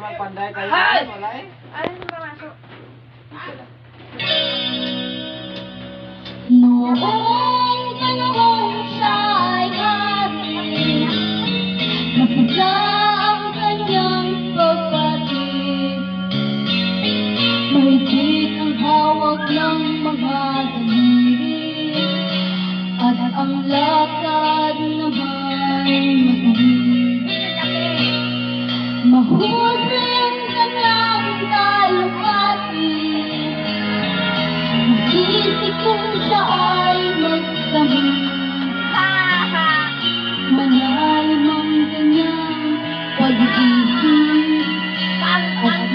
Panday kayo. Ay! Wala eh. Ano ba masok? Noong panahon siya ay hari, masigla ang kanyang pagpatid. Mahigpit ang hawak ng mga daliri, at ang lakad naman matuwid. Mahusay ang kanyang talukati, isip kong siya ay magdamit. Malalim ang kanyang pag-iisip, at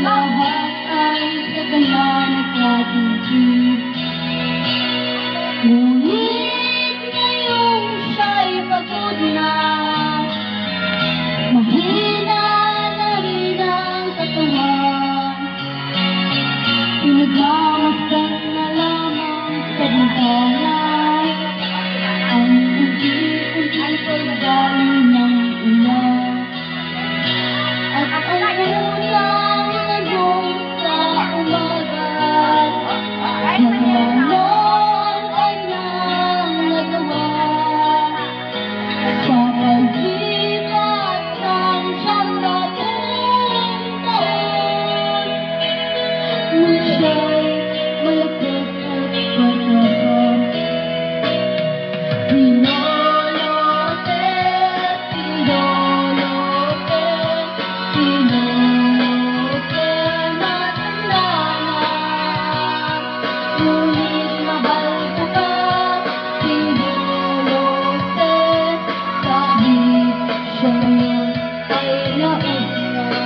lahat ay sa kanya nagkatipid. Ngunit ngayong siya'y pagod na, mahina na rin ang katawan. Pinagmamasdan na lamang sa bintana ang unti-unti pagdaloy ng ulan, at ang unang nagong sa umaga. Nawala ang kanyang nagawa sa paglipas ng siyang dating taon. Nung siya'y malapit at mataba, si Lolote, si Lolote, si Lolote, matanda na. Ngunit mahal ko pa si Lolote, kahit siya ngayon ay nauna.